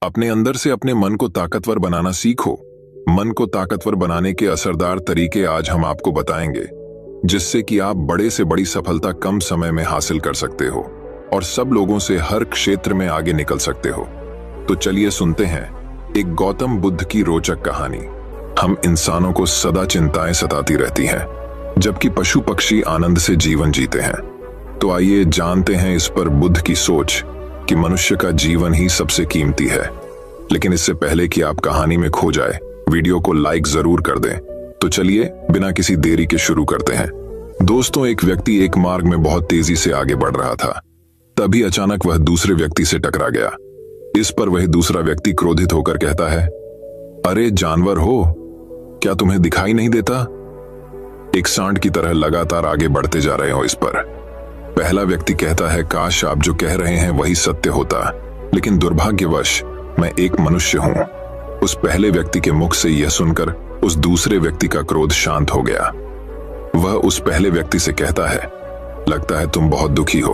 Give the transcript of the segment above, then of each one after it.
अपने अंदर से अपने मन को ताकतवर बनाना सीखो। मन को ताकतवर बनाने के असरदार तरीके आज हम आपको बताएंगे, जिससे कि आप बड़े से बड़ी सफलता कम समय में हासिल कर सकते हो और सब लोगों से हर क्षेत्र में आगे निकल सकते हो। तो चलिए सुनते हैं एक गौतम बुद्ध की रोचक कहानी। हम इंसानों को सदा चिंताएं सताती रहती हैं, जबकि पशु पक्षी आनंद से जीवन जीते हैं। तो आइए जानते हैं इस पर बुद्ध की सोच कि मनुष्य का जीवन ही सबसे कीमती है। लेकिन इससे पहले कि आप कहानी में खो जाए, वीडियो को लाइक जरूर कर दें। तो चलिए बिना किसी देरी के शुरू करते हैं। दोस्तों, एक व्यक्ति एक मार्ग में बहुत तेजी से आगे बढ़ रहा था। तभी अचानक वह दूसरे व्यक्ति से टकरा गया। इस पर वह दूसरा व्यक्ति क्रोधित होकर कहता है, अरे जानवर हो, क्या तुम्हें दिखाई नहीं देता? एक सांड की तरह लगातार आगे बढ़ते जा रहे हो। इस पर पहला व्यक्ति कहता है, काश आप जो कह रहे हैं वही सत्य होता, लेकिन दुर्भाग्यवश मैं एक मनुष्य हूं। उस पहले व्यक्ति के मुख से यह सुनकर उस दूसरे व्यक्ति का क्रोध शांत हो गया। वह उस पहले व्यक्ति से कहता है, लगता है तुम बहुत दुखी हो,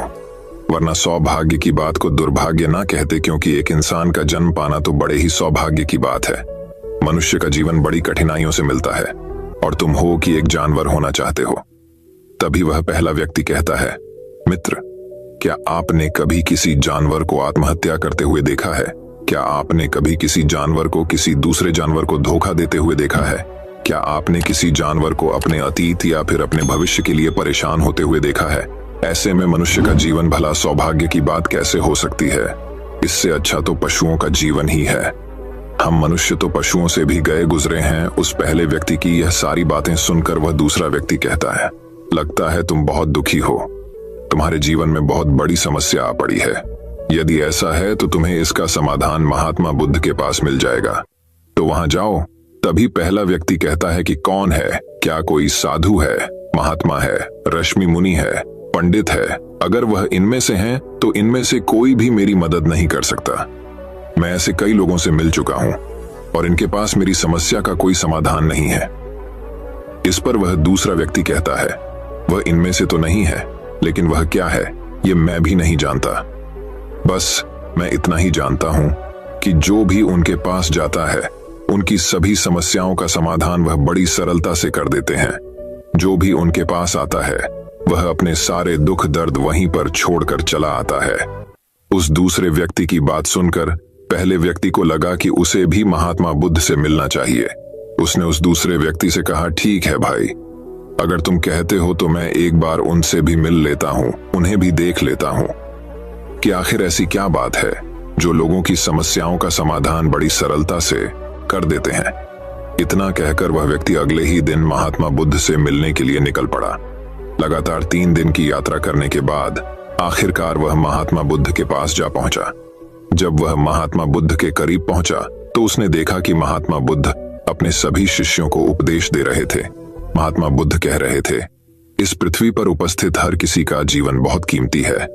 वरना सौभाग्य की बात को दुर्भाग्य ना कहते, क्योंकि एक इंसान का जन्म पाना तो बड़े ही सौभाग्य की बात है। मनुष्य का जीवन बड़ी कठिनाइयों से मिलता है और तुम हो कि एक जानवर होना चाहते हो। तभी वह पहला व्यक्ति कहता है, मित्र, क्या आपने कभी किसी जानवर को आत्महत्या करते हुए देखा है? क्या आपने कभी किसी जानवर को किसी दूसरे जानवर को धोखा देते हुए देखा है? क्या आपने किसी जानवर को अपने अतीत या फिर अपने भविष्य के लिए परेशान होते हुए देखा है? ऐसे में मनुष्य का जीवन भला सौभाग्य की बात कैसे हो सकती है? इससे अच्छा तो पशुओं का जीवन ही है। हम मनुष्य तो पशुओं से भी गए गुजरे हैं। उस पहले व्यक्ति की यह सारी बातें सुनकर वह दूसरा व्यक्ति कहता है, लगता है तुम बहुत दुखी हो, तुम्हारे जीवन में बहुत बड़ी समस्या आ पड़ी है। यदि ऐसा है तो तुम्हें इसका समाधान महात्मा बुद्ध के पास मिल जाएगा, तो वहां जाओ। तभी पहला व्यक्ति कहता है कि कौन है? क्या कोई साधु है, महात्मा है, ऋषि मुनि है, पंडित है? अगर वह इनमें से हैं तो इनमें से कोई भी मेरी मदद नहीं कर सकता। मैं ऐसे कई लोगों से मिल चुका हूं और इनके पास मेरी समस्या का कोई समाधान नहीं है। इस पर वह दूसरा व्यक्ति कहता है, वह इनमें से तो नहीं है, लेकिन वह क्या है ये मैं भी नहीं जानता। बस मैं इतना ही जानता हूं कि जो भी उनके पास जाता है उनकी सभी समस्याओं का समाधान वह बड़ी सरलता से कर देते हैं। जो भी उनके पास आता है वह अपने सारे दुख दर्द वहीं पर छोड़कर चला आता है। उस दूसरे व्यक्ति की बात सुनकर पहले व्यक्ति को लगा कि उसे भी महात्मा बुद्ध से मिलना चाहिए। उसने उस दूसरे व्यक्ति से कहा, ठीक है भाई, अगर तुम कहते हो तो मैं एक बार उनसे भी मिल लेता हूं, उन्हें भी देख लेता हूं कि आखिर ऐसी क्या बात है जो लोगों की समस्याओं का समाधान बड़ी सरलता से कर देते हैं। इतना कहकर वह व्यक्ति अगले ही दिन महात्मा बुद्ध से मिलने के लिए निकल पड़ा। लगातार 3 दिन की यात्रा करने के बाद आखिरकार वह महात्मा बुद्ध के पास जा पहुंचा। जब वह महात्मा बुद्ध के करीब पहुंचा तो उसने देखा कि महात्मा बुद्ध अपने सभी शिष्यों को उपदेश दे रहे थे। महात्मा बुद्ध कह रहे थे, इस पृथ्वी पर उपस्थित हर किसी का जीवन बहुत कीमती है,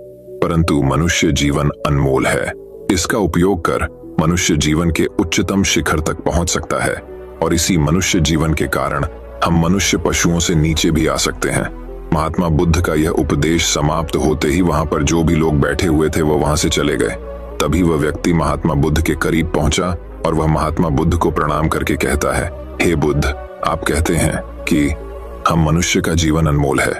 परंतु मनुष्य जीवन अनमोल है। इसका उपयोग कर मनुष्य जीवन के उच्चतम शिखर तक पहुंच सकता है और इसी मनुष्य जीवन के कारण हम मनुष्य पशुओं से नीचे भी आ सकते हैं। महात्मा बुद्ध का यह उपदेश समाप्त होते ही वहां पर जो भी लोग बैठे हुए थे वो वहां से चले गए। तभी वह व्यक्ति महात्मा बुद्ध के करीब पहुंचा और वह महात्मा बुद्ध को प्रणाम करके कहता है, हे बुद्ध, आप कहते हैं कि हम मनुष्य का जीवन अनमोल है।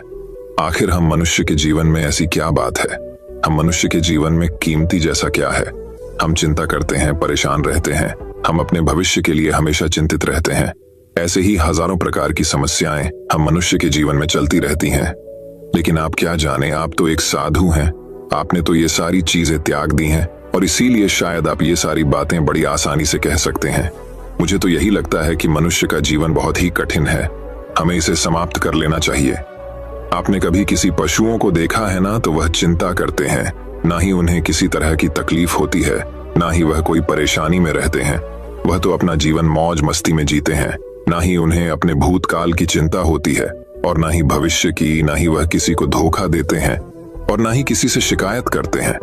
आखिर हम मनुष्य के जीवन में ऐसी क्या बात है? हम मनुष्य के जीवन में कीमती जैसा क्या है? हम चिंता करते हैं, परेशान रहते हैं, हम अपने भविष्य के लिए हमेशा चिंतित रहते हैं। ऐसे ही हजारों प्रकार की समस्याएं हम मनुष्य के जीवन में चलती रहती हैं। लेकिन आप क्या जाने, आप तो एक साधु हैं। आपने तो ये सारी चीजें त्याग दी हैं और इसीलिए शायद आप ये सारी बातें बड़ी आसानी से कह सकते हैं। मुझे तो यही लगता है कि मनुष्य का जीवन बहुत ही कठिन है, हमें इसे समाप्त कर लेना चाहिए। आपने कभी किसी पशुओं को देखा है ना, तो वह चिंता करते हैं, ना ही उन्हें किसी तरह की तकलीफ होती है, ना ही वह कोई परेशानी में रहते हैं। वह तो अपना जीवन मौज मस्ती में जीते हैं। ना ही उन्हें अपने भूतकाल की चिंता होती है और ना ही भविष्य की, ना ही वह किसी को धोखा देते हैं और ना ही किसी से शिकायत करते हैं।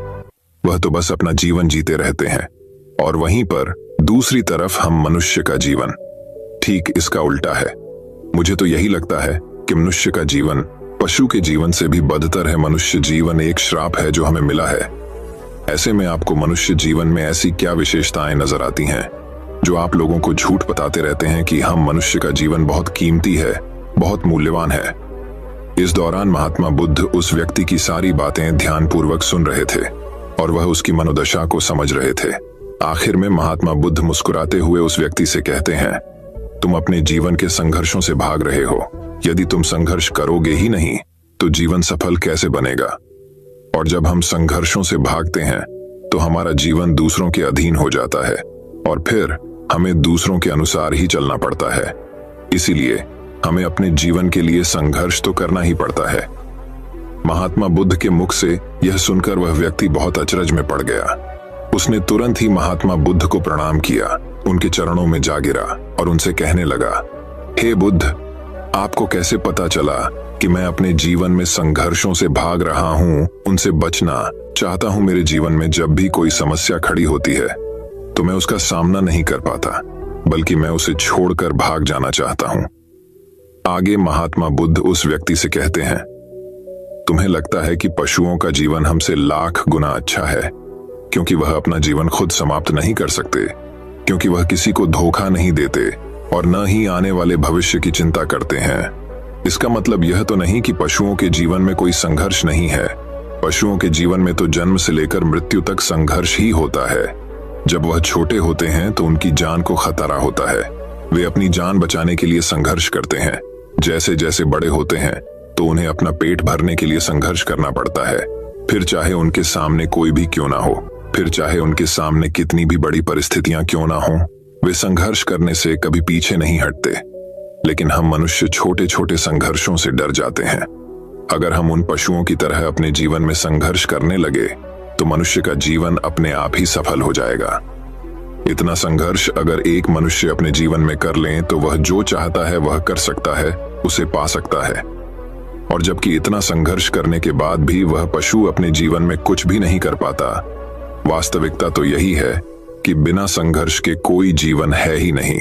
वह तो बस अपना जीवन जीते रहते हैं। और वहीं पर दूसरी तरफ हम मनुष्य का जीवन ठीक इसका उल्टा है। मुझे तो यही लगता है कि मनुष्य का जीवन पशु के जीवन से भी बदतर है। मनुष्य जीवन एक श्राप है जो हमें मिला है। ऐसे में आपको मनुष्य जीवन में ऐसी क्या विशेषताएं नजर आती हैं जो आप लोगों को झूठ बताते रहते हैं कि हम मनुष्य का जीवन बहुत कीमती है, बहुत मूल्यवान है। इस दौरान महात्मा बुद्ध उस व्यक्ति की सारी बातें ध्यानपूर्वक सुन रहे थे और वह उसकी मनोदशा को समझ रहे थे। आखिर में महात्मा बुद्ध मुस्कुराते हुए उस व्यक्ति से कहते हैं, तुम अपने जीवन के संघर्षों से भाग रहे हो। यदि तुम संघर्ष करोगे ही नहीं तो जीवन सफल कैसे बनेगा? और जब हम संघर्षों से भागते हैं तो हमारा जीवन दूसरों के अधीन हो जाता है और फिर हमें दूसरों के अनुसार ही चलना पड़ता है। इसीलिए हमें अपने जीवन के लिए संघर्ष तो करना ही पड़ता है। महात्मा बुद्ध के मुख से यह सुनकर वह व्यक्ति बहुत अचरज में पड़ गया। उसने तुरंत ही महात्मा बुद्ध को प्रणाम किया, उनके चरणों में जा गिरा और उनसे कहने लगा, हे बुद्ध, आपको कैसे पता चला कि मैं अपने जीवन में संघर्षों से भाग रहा हूं, उनसे बचना चाहता हूं? मेरे जीवन में जब भी कोई समस्या खड़ी होती है तो मैं उसका सामना नहीं कर पाता, बल्कि मैं उसे छोड़कर भाग जाना चाहता हूं। आगे महात्मा बुद्ध उस व्यक्ति से कहते हैं, तुम्हें लगता है कि पशुओं का जीवन हमसे लाख गुना अच्छा है, क्योंकि वह अपना जीवन खुद समाप्त नहीं कर सकते, क्योंकि वह किसी को धोखा नहीं देते और न ही आने वाले भविष्य की चिंता करते हैं। इसका मतलब यह तो नहीं कि पशुओं के जीवन में कोई संघर्ष नहीं है। पशुओं के जीवन में तो जन्म से लेकर मृत्यु तक संघर्ष ही होता है। जब वह छोटे होते हैं तो उनकी जान को खतरा होता है, वे अपनी जान बचाने के लिए संघर्ष करते हैं। जैसे जैसे बड़े होते हैं तो उन्हें अपना पेट भरने के लिए संघर्ष करना पड़ता है, फिर चाहे उनके सामने कोई भी क्यों ना हो, फिर चाहे उनके सामने कितनी भी बड़ी परिस्थितियां क्यों ना हो, वे संघर्ष करने से कभी पीछे नहीं हटते। लेकिन हम मनुष्य छोटे छोटे संघर्षों से डर जाते हैं। अगर हम उन पशुओं की तरह अपने जीवन में संघर्ष करने लगे तो मनुष्य का जीवन अपने आप ही सफल हो जाएगा। इतना संघर्ष अगर एक मनुष्य अपने जीवन में कर ले तो वह जो चाहता है वह कर सकता है, उसे पा सकता है। और जबकि इतना संघर्ष करने के बाद भी वह पशु अपने जीवन में कुछ भी नहीं कर पाता, वास्तविकता तो यही है कि बिना संघर्ष के कोई जीवन है ही नहीं।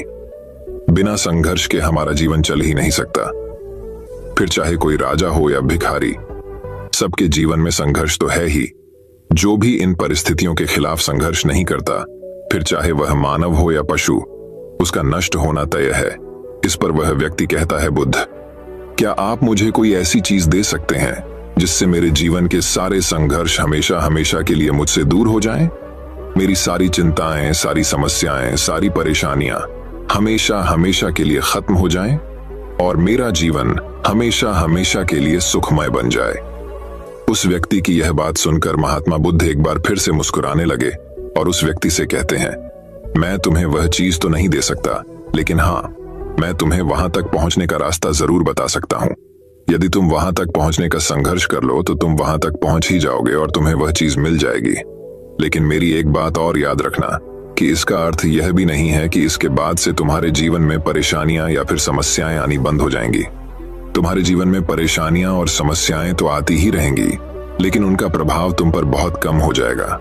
बिना संघर्ष के हमारा जीवन चल ही नहीं सकता। फिर चाहे कोई राजा हो या भिखारी, सबके जीवन में संघर्ष तो है ही। जो भी इन परिस्थितियों के खिलाफ संघर्ष नहीं करता, फिर चाहे वह मानव हो या पशु, उसका नष्ट होना तय है। इस पर वह व्यक्ति कहता है, बुद्ध, क्या आप मुझे कोई ऐसी चीज दे सकते हैं जिससे मेरे जीवन के सारे संघर्ष हमेशा हमेशा के लिए मुझसे दूर हो जाएं? मेरी सारी चिंताएं, सारी समस्याएं, सारी परेशानियां हमेशा हमेशा के लिए खत्म हो जाएं और मेरा जीवन हमेशा हमेशा के लिए सुखमय बन जाए। उस व्यक्ति की यह बात सुनकर महात्मा बुद्ध एक बार फिर से मुस्कुराने लगे और उस व्यक्ति से कहते हैं, मैं तुम्हें वह चीज तो नहीं दे सकता, लेकिन हाँ, मैं तुम्हें वहां तक पहुंचने का रास्ता जरूर बता सकता हूं। यदि तुम वहां तक पहुंचने का संघर्ष कर लो तो तुम वहां तक पहुंच ही जाओगे और तुम्हें वह चीज मिल जाएगी। लेकिन मेरी एक बात और याद रखना कि इसका अर्थ यह भी नहीं है कि इसके बाद से तुम्हारे जीवन में परेशानियां या फिर समस्याएं आनी बंद हो जाएंगी। तुम्हारे जीवन में परेशानियां और समस्याएं तो आती ही रहेंगी, लेकिन उनका प्रभाव तुम पर बहुत कम हो जाएगा।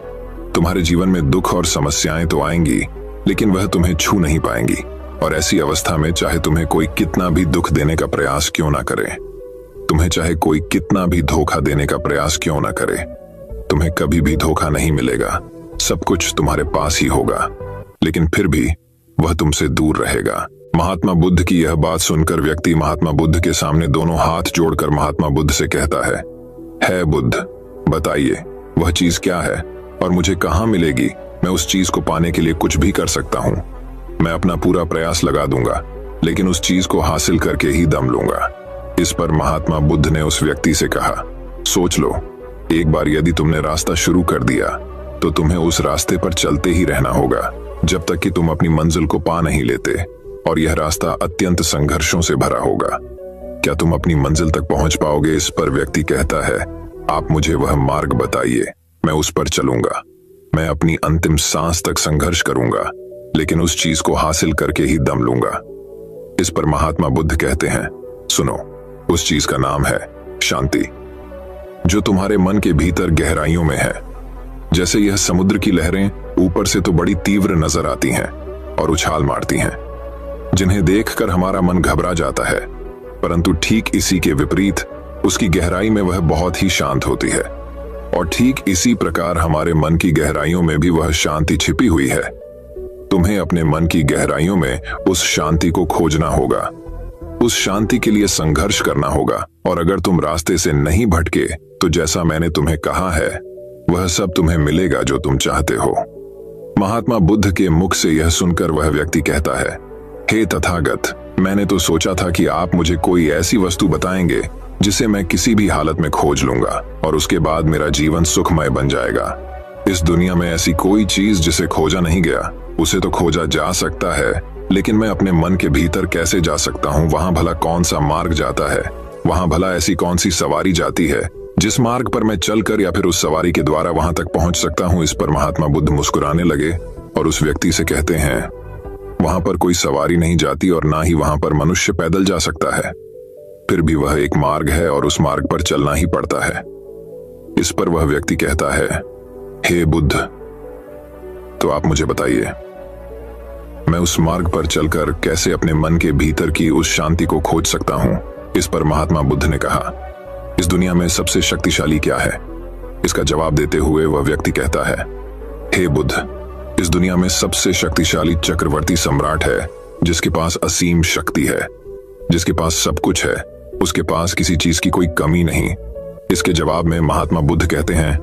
तुम्हारे जीवन में दुख और समस्याएं तो आएंगी, लेकिन वह तुम्हें छू नहीं पाएंगी। और ऐसी अवस्था में चाहे तुम्हें कोई कितना भी दुख देने का प्रयास क्यों ना करे, तुम्हें चाहे कोई कितना भी धोखा देने का प्रयास क्यों ना करे, तुम्हें कभी भी धोखा नहीं मिलेगा। सब कुछ तुम्हारे पास ही होगा, लेकिन फिर भी वह तुमसे दूर रहेगा। महात्मा बुद्ध की यह बात सुनकर व्यक्ति महात्मा बुद्ध के सामने दोनों हाथ जोड़कर महात्मा बुद्ध से कहता है बुद्ध, बताइए वह चीज क्या है और मुझे कहां मिलेगी? मैं उस चीज को पाने के लिए कुछ भी कर सकता हूं। मैं अपना पूरा प्रयास लगा दूंगा, लेकिन उस चीज को हासिल करके ही दम लूंगा। इस पर महात्मा बुद्ध ने उस व्यक्ति से कहा, सोच लो, एक बार यदि तुमने रास्ता शुरू कर दिया तो तुम्हें उस रास्ते पर चलते ही रहना होगा जब तक कि तुम अपनी मंजिल को पा नहीं लेते, और यह रास्ता अत्यंत संघर्षों से भरा होगा। क्या तुम अपनी मंजिल तक पहुंच पाओगे? इस पर व्यक्ति कहता है, आप मुझे वह मार्ग बताइए, मैं उस पर चलूंगा। मैं अपनी अंतिम सांस तक संघर्ष करूंगा, लेकिन उस चीज को हासिल करके ही दम लूंगा। इस पर महात्मा बुद्ध कहते हैं, सुनो, उस चीज का नाम है शांति, जो तुम्हारे मन के भीतर गहराइयों में है। जैसे यह समुद्र की लहरें ऊपर से तो बड़ी तीव्र नजर आती हैं और उछाल मारती हैं, जिन्हें देखकर हमारा मन घबरा जाता है, परंतु ठीक इसी के विपरीत उसकी गहराई में वह बहुत ही शांत होती है। और ठीक इसी प्रकार हमारे मन की गहराइयों में भी वह शांति छिपी हुई है। तुम्हें अपने मन की गहराइयों में उस शांति को खोजना होगा, उस शांति के लिए संघर्ष करना होगा। और अगर तुम रास्ते से नहीं भटके तो जैसा मैंने तुम्हें कहा है वह सब तुम्हें मिलेगा जो तुम चाहते हो। महात्मा बुद्ध के मुख से यह सुनकर वह व्यक्ति कहता है, हे तथागत, मैंने तो सोचा था कि आप मुझे कोई ऐसी वस्तु बताएंगे जिसे मैं किसी भी हालत में खोज लूंगा और उसके बाद मेरा जीवन सुखमय बन जाएगा। इस दुनिया में ऐसी कोई चीज जिसे खोजा नहीं गया। उसे तो खोजा जा सकता है, लेकिन मैं अपने मन के भीतर कैसे जा सकता हूँ? वहां भला कौन सा मार्ग जाता है? वहां भला ऐसी कौन सी सवारी जाती है जिस मार्ग पर मैं चलकर या फिर उस सवारी के द्वारा वहां तक पहुंच सकता हूँ? इस पर महात्मा बुद्ध मुस्कुराने लगे और उस व्यक्ति से कहते हैं, वहां पर कोई सवारी नहीं जाती और ना ही वहां पर मनुष्य पैदल जा सकता है। फिर भी वह एक मार्ग है और उस मार्ग पर चलना ही पड़ता है। इस पर वह व्यक्ति कहता है, हे बुद्ध, तो आप मुझे बताइए, मैं उस मार्ग पर चलकर कैसे अपने मन के भीतर की उस शांति को खोज सकता हूं? इस पर महात्मा बुद्ध ने कहा, इस दुनिया में सबसे शक्तिशाली क्या है? इसका जवाब देते हुए वह व्यक्ति कहता है, हे बुद्ध, इस दुनिया में सबसे शक्तिशाली चक्रवर्ती सम्राट है जिसके पास असीम शक्ति है, जिसके पास सब कुछ है, उसके पास किसी चीज की कोई कमी नहीं। इसके जवाब में महात्मा बुद्ध कहते हैं,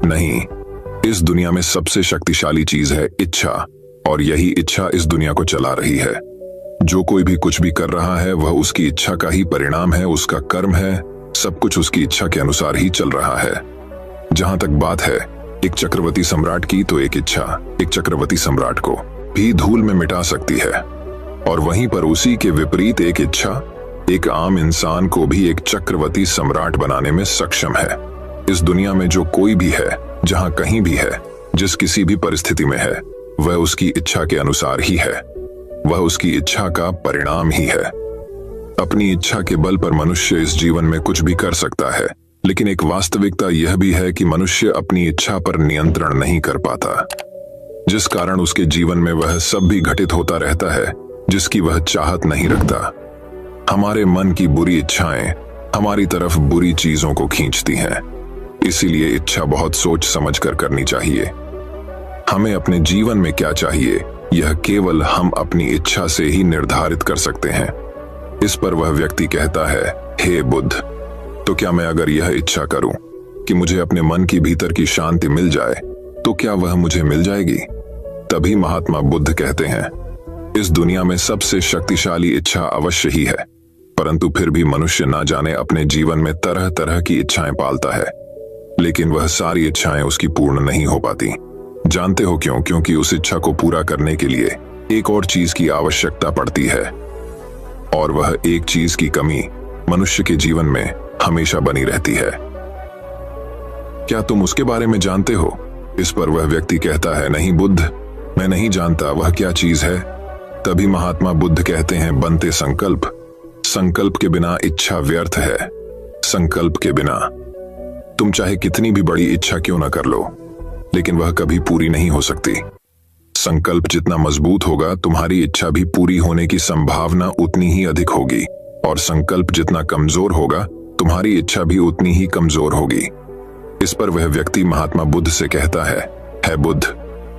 नहीं, इस दुनिया में सबसे शक्तिशाली चीज है इच्छा, और यही इच्छा इस दुनिया को चला रही है। जो कोई भी कुछ भी कर रहा है वह उसकी इच्छा का ही परिणाम है, उसका कर्म है, सब कुछ उसकी इच्छा के अनुसार ही चल रहा है। जहां तक बात है एक चक्रवर्ती सम्राट की, तो एक इच्छा एक चक्रवर्ती सम्राट को भी धूल में मिटा सकती है, और वहीं पर उसी के विपरीत एक इच्छा एक आम इंसान को भी एक चक्रवर्ती सम्राट बनाने में सक्षम है। इस दुनिया में जो कोई भी है, जहां कहीं भी है, जिस किसी भी परिस्थिति में है, वह उसकी इच्छा के अनुसार ही है, वह उसकी इच्छा का परिणाम ही है। अपनी इच्छा के बल पर मनुष्य इस जीवन में कुछ भी कर सकता है, लेकिन एक वास्तविकता यह भी है कि मनुष्य अपनी इच्छा पर नियंत्रण नहीं कर पाता, जिस कारण उसके जीवन में वह सब भी घटित होता रहता है जिसकी वह चाहत नहीं रखता। हमारे मन की बुरी इच्छाएं हमारी तरफ बुरी चीजों को खींचती हैं, इसीलिए इच्छा बहुत सोच समझ कर करनी चाहिए। हमें अपने जीवन में क्या चाहिए यह केवल हम अपनी इच्छा से ही निर्धारित कर सकते हैं। इस पर वह व्यक्ति कहता है, हे बुद्ध, तो क्या मैं अगर यह इच्छा करूं कि मुझे अपने मन की भीतर की शांति मिल जाए तो क्या वह मुझे मिल जाएगी? तभी महात्मा बुद्ध कहते हैं, इस दुनिया में सबसे शक्तिशाली इच्छा अवश्य ही है, परंतु फिर भी मनुष्य ना जाने अपने जीवन में तरह तरह की इच्छाएं पालता है, लेकिन वह सारी इच्छाएं उसकी पूर्ण नहीं हो पाती। जानते हो क्यों? क्योंकि उस इच्छा को पूरा करने के लिए एक और चीज की आवश्यकता पड़ती है, और वह एक चीज की कमी मनुष्य के जीवन में हमेशा बनी रहती है। क्या तुम उसके बारे में जानते हो? इस पर वह व्यक्ति कहता है, नहीं बुद्ध, मैं नहीं जानता वह क्या चीज है। तभी महात्मा बुद्ध कहते हैं, बनते संकल्प। संकल्प के बिना इच्छा व्यर्थ है। संकल्प के बिना तुम चाहे कितनी भी बड़ी इच्छा क्यों ना कर लो, लेकिन वह कभी पूरी नहीं हो सकती। संकल्प जितना मजबूत होगा, तुम्हारी इच्छा भी पूरी होने की संभावना उतनी ही अधिक होगी, और संकल्प जितना कमजोर होगा, तुम्हारी इच्छा भी उतनी ही कमजोर होगी। इस पर वह व्यक्ति महात्मा बुद्ध से कहता है बुद्ध,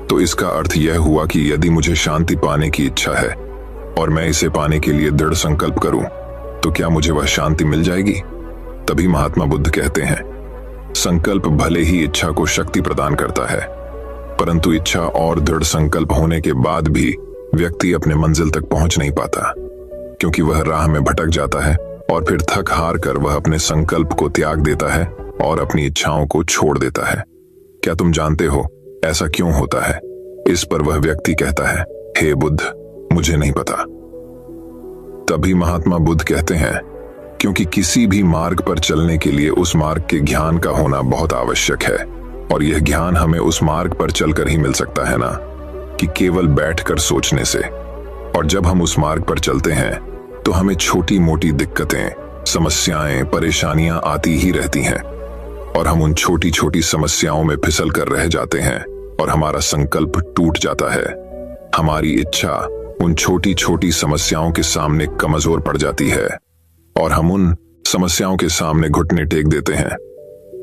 तो इसका अर्थ यह हुआ कि यदि मुझे शांति पाने की इच्छा है और मैं इसे पाने के लिए दृढ़ संकल्प करूं, तो क्या मुझे वह शांति मिल जाएगी? तभी महात्मा बुद्ध कहते हैं, संकल्प भले ही इच्छा को शक्ति प्रदान करता है, परंतु इच्छा और दृढ़ संकल्प होने के बाद भी व्यक्ति अपने मंजिल तक पहुंच नहीं पाता, क्योंकि वह राह में भटक जाता है और फिर थक हार कर वह अपने संकल्प को त्याग देता है और अपनी इच्छाओं को छोड़ देता है। क्या तुम जानते हो ऐसा क्यों होता है? इस पर वह व्यक्ति कहता है, हे बुद्ध, मुझे नहीं पता। तभी महात्मा बुद्ध कहते हैं, क्योंकि किसी भी मार्ग पर चलने के लिए उस मार्ग के ज्ञान का होना बहुत आवश्यक है, और यह ज्ञान हमें उस मार्ग पर चलकर ही मिल सकता है ना कि केवल बैठकर सोचने से। और जब हम उस मार्ग पर चलते हैं तो हमें छोटी मोटी दिक्कतें, समस्याएं, परेशानियां आती ही रहती हैं, और हम उन छोटी छोटी समस्याओं में फिसल कर रह जाते हैं और हमारा संकल्प टूट जाता है। हमारी इच्छा उन छोटी छोटी समस्याओं के सामने कमजोर पड़ जाती है और हम उन समस्याओं के सामने घुटने टेक देते हैं।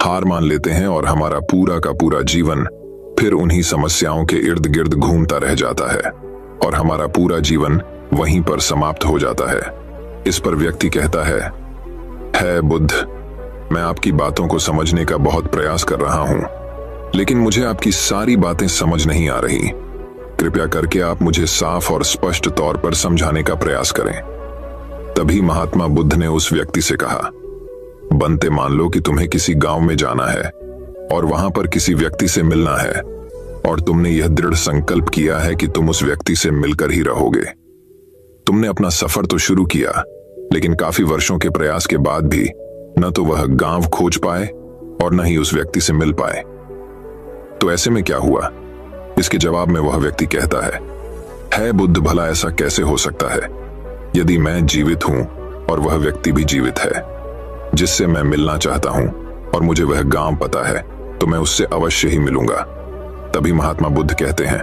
हार मान लेते हैं और हमारा पूरा का पूरा जीवन फिर उन्हीं समस्याओं के इर्द गिर्द घूमता रह जाता है और हमारा पूरा जीवन वहीं पर समाप्त हो जाता है। इस पर व्यक्ति कहता है बुद्ध, मैं आपकी बातों को समझने का बहुत प्रयास कर रहा हूं, लेकिन मुझे आपकी सारी बातें समझ नहीं आ रही। कृपया करके आप मुझे साफ और स्पष्ट तौर पर समझाने का प्रयास करें। तभी महात्मा बुद्ध ने उस व्यक्ति से कहा, बनते मान लो कि तुम्हें किसी गांव में जाना है और वहां पर किसी व्यक्ति से मिलना है और तुमने यह दृढ़ संकल्प किया है कि तुम उस व्यक्ति से मिलकर ही रहोगे। तुमने अपना सफर तो शुरू किया, लेकिन काफी वर्षों के प्रयास के बाद भी न तो वह गांव खोज पाए और न ही उस व्यक्ति से मिल पाए। तो ऐसे में क्या हुआ? इसके जवाब में वह व्यक्ति कहता है बुद्ध, भला ऐसा कैसे हो सकता है? यदि मैं जीवित हूं और वह व्यक्ति भी जीवित है जिससे मैं मिलना चाहता हूं और मुझे वह गांव पता है, तो मैं उससे अवश्य ही मिलूंगा। तभी महात्मा बुद्ध कहते हैं,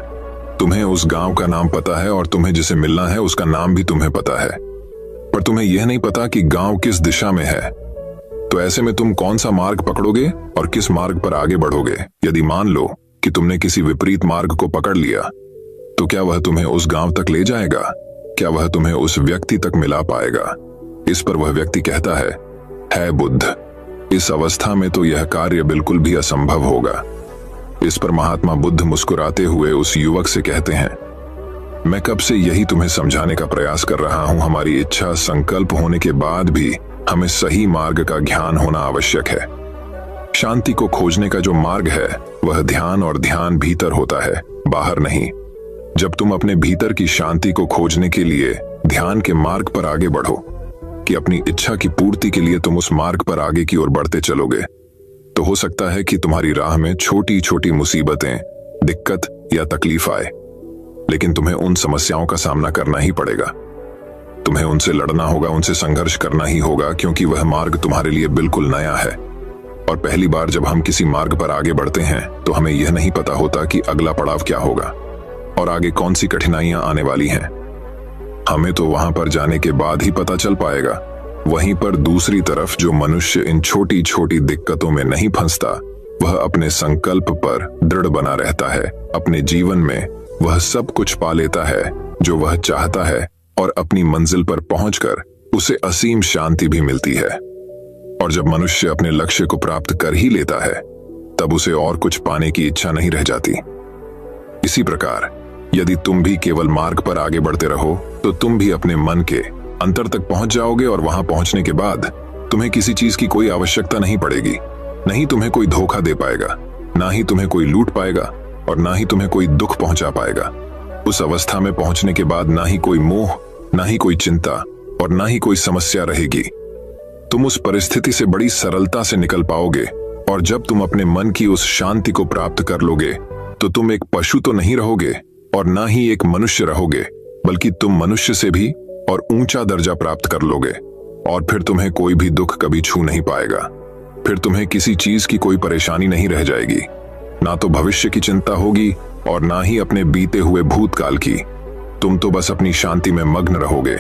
तुम्हें उस गांव का नाम पता है और तुम्हें जिसे मिलना है उसका नाम भी तुम्हें पता है, पर तुम्हें यह नहीं पता कि गांव किस दिशा में है। तो ऐसे में तुम कौन सा मार्ग पकड़ोगे और किस मार्ग पर आगे बढ़ोगे? यदि मान लो कि तुमने किसी विपरीत मार्ग को पकड़ लिया, तो क्या वह तुम्हें उस गांव तक ले जाएगा? क्या वह तुम्हें उस व्यक्ति तक मिला पाएगा? इस पर वह व्यक्ति कहता है बुद्ध, इस अवस्था में तो यह कार्य बिल्कुल भी असंभव होगा। इस पर महात्मा बुद्ध मुस्कुराते हुए उस युवक से कहते हैं, मैं कब से यही तुम्हें समझाने का प्रयास कर रहा हूं। हमारी इच्छा संकल्प होने के बाद भी हमें सही मार्ग का ज्ञान होना आवश्यक है। शांति को खोजने का जो मार्ग है वह ध्यान, और ध्यान भीतर होता है, बाहर नहीं। जब तुम अपने भीतर की शांति को खोजने के लिए ध्यान के मार्ग पर आगे बढ़ो कि अपनी इच्छा की पूर्ति के लिए तुम उस मार्ग पर आगे की ओर बढ़ते चलोगे, तो हो सकता है कि तुम्हारी राह में छोटी छोटी मुसीबतें, दिक्कत या तकलीफ आए, लेकिन तुम्हें उन समस्याओं का सामना करना ही पड़ेगा। तुम्हें उनसे लड़ना होगा, उनसे संघर्ष करना ही होगा, क्योंकि वह मार्ग तुम्हारे लिए बिल्कुल नया है। और पहली बार जब हम किसी मार्ग पर आगे बढ़ते हैं तो हमें यह नहीं पता होता कि अगला पड़ाव क्या होगा और आगे कौन सी कठिनाइयां आने वाली हैं। हमें तो वहां पर जाने के बाद ही पता चल पाएगा। वहीं पर दूसरी तरफ जो मनुष्य इन छोटी छोटी दिक्कतों में नहीं फंसता, वह अपने संकल्प पर दृढ़ बना रहता है। अपने जीवन में वह सब कुछ पा लेता है जो वह चाहता है और अपनी मंजिल पर पहुंचकर उसे असीम शांति भी मिलती है। और जब मनुष्य अपने लक्ष्य को प्राप्त कर ही लेता है, तब उसे और कुछ पाने की इच्छा नहीं रह जाती। इसी प्रकार यदि तुम भी केवल मार्ग पर आगे बढ़ते रहो, तो तुम भी अपने मन के अंतर तक पहुंच जाओगे और वहां पहुंचने के बाद तुम्हें किसी चीज की कोई आवश्यकता नहीं पड़ेगी। नहीं तुम्हें कोई धोखा दे पाएगा, ना ही तुम्हें कोई लूट पाएगा और ना ही तुम्हें कोई दुख पहुंचा पाएगा। उस अवस्था में पहुंचने के बाद ना ही कोई मोह, ना ही कोई चिंता और ना ही कोई समस्या रहेगी। तुम उस परिस्थिति से बड़ी सरलता से निकल पाओगे। और जब तुम अपने मन की उस शांति को प्राप्त कर लोगे, तो तुम एक पशु तो नहीं रहोगे और ना ही एक मनुष्य रहोगे, बल्कि तुम मनुष्य से भी और ऊंचा दर्जा प्राप्त कर लोगे। और फिर तुम्हें कोई भी दुख कभी छू नहीं पाएगा। फिर तुम्हें किसी चीज की कोई परेशानी नहीं रह जाएगी, ना तो भविष्य की चिंता होगी और ना ही अपने बीते हुए भूतकाल की। तुम तो बस अपनी शांति में मग्न रहोगे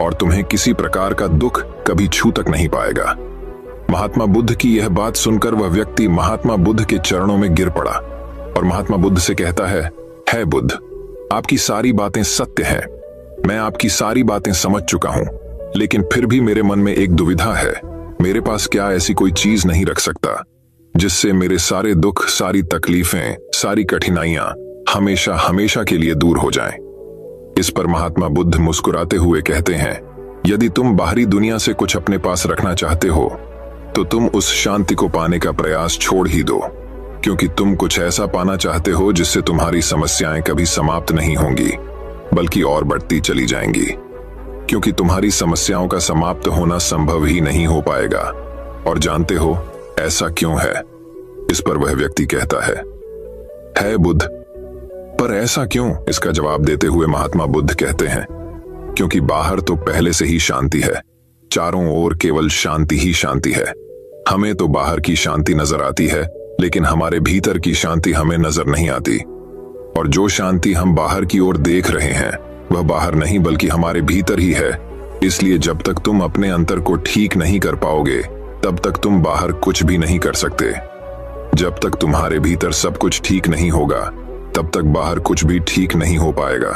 और तुम्हें किसी प्रकार का दुख कभी छू तक नहीं पाएगा। महात्मा बुद्ध की यह बात सुनकर वह व्यक्ति महात्मा बुद्ध के चरणों में गिर पड़ा और महात्मा बुद्ध से कहता है बुद्ध, आपकी सारी बातें सत्य हैं। मैं आपकी सारी बातें समझ चुका हूं, लेकिन फिर भी मेरे मन में एक दुविधा है। मेरे पास क्या ऐसी कोई चीज नहीं रख सकता जिससे मेरे सारे दुख, सारी तकलीफें, सारी कठिनाइयां हमेशा हमेशा के लिए दूर हो जाएं। इस पर महात्मा बुद्ध मुस्कुराते हुए कहते हैं, यदि तुम बाहरी दुनिया से कुछ अपने पास रखना चाहते हो, तो तुम उस शांति को पाने का प्रयास छोड़ ही दो, क्योंकि तुम कुछ ऐसा पाना चाहते हो जिससे तुम्हारी समस्याएं कभी समाप्त नहीं होंगी, बल्कि और बढ़ती चली जाएंगी। क्योंकि तुम्हारी समस्याओं का समाप्त होना संभव ही नहीं हो पाएगा। और जानते हो ऐसा क्यों है? इस पर वह व्यक्ति कहता है बुद्ध, पर ऐसा क्यों? इसका जवाब देते हुए महात्मा बुद्ध कहते हैं, क्योंकि बाहर तो पहले से ही शांति है। चारों ओर केवल शांति ही शांति है। हमें तो बाहर की शांति नजर आती है, लेकिन हमारे भीतर की शांति हमें नजर नहीं आती। और जो शांति हम बाहर की ओर देख रहे हैं, वह बाहर नहीं बल्कि हमारे भीतर ही है। इसलिए जब तक तुम अपने अंतर को ठीक नहीं कर पाओगे, तब तक तुम बाहर कुछ भी नहीं कर सकते। जब तक तुम्हारे भीतर सब कुछ ठीक नहीं होगा, तब तक बाहर कुछ भी ठीक नहीं हो पाएगा।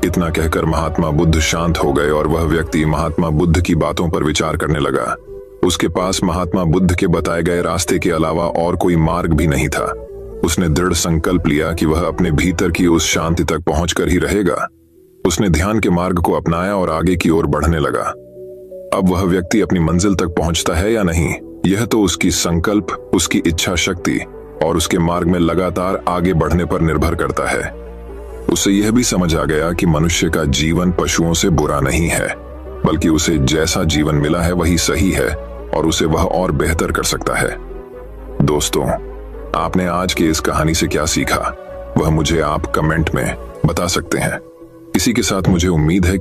इतना कहकर महात्मा बुद्ध शांत हो गए और वह व्यक्ति महात्मा बुद्ध की बातों पर विचार करने लगा। उसके पास महात्मा बुद्ध के बताए गए रास्ते के अलावा और कोई मार्ग भी नहीं था। उसने दृढ़ संकल्प लिया कि वह अपने भीतर की उस शांति तक पहुंचकर ही रहेगा। उसने ध्यान के मार्ग को अपनाया और आगे की ओर बढ़ने लगा। अब वह व्यक्ति अपनी मंजिल तक पहुंचता है या नहीं, यह तो उसकी संकल्प, उसकी इच्छा शक्ति और उसके मार्ग में लगातार आगे बढ़ने पर निर्भर करता है। उसे यह भी समझ आ गया कि मनुष्य का जीवन पशुओं से बुरा नहीं है, बल्कि उसे जैसा जीवन मिला है वही सही है और उसे वह और बेहतर कर सकता है। दोस्तों, आपने आज की इस कहानी से क्या सीखा, वह मुझे आप कमेंट में बता सकते हैं। इसी के साथ मुझे उम्मीद है कि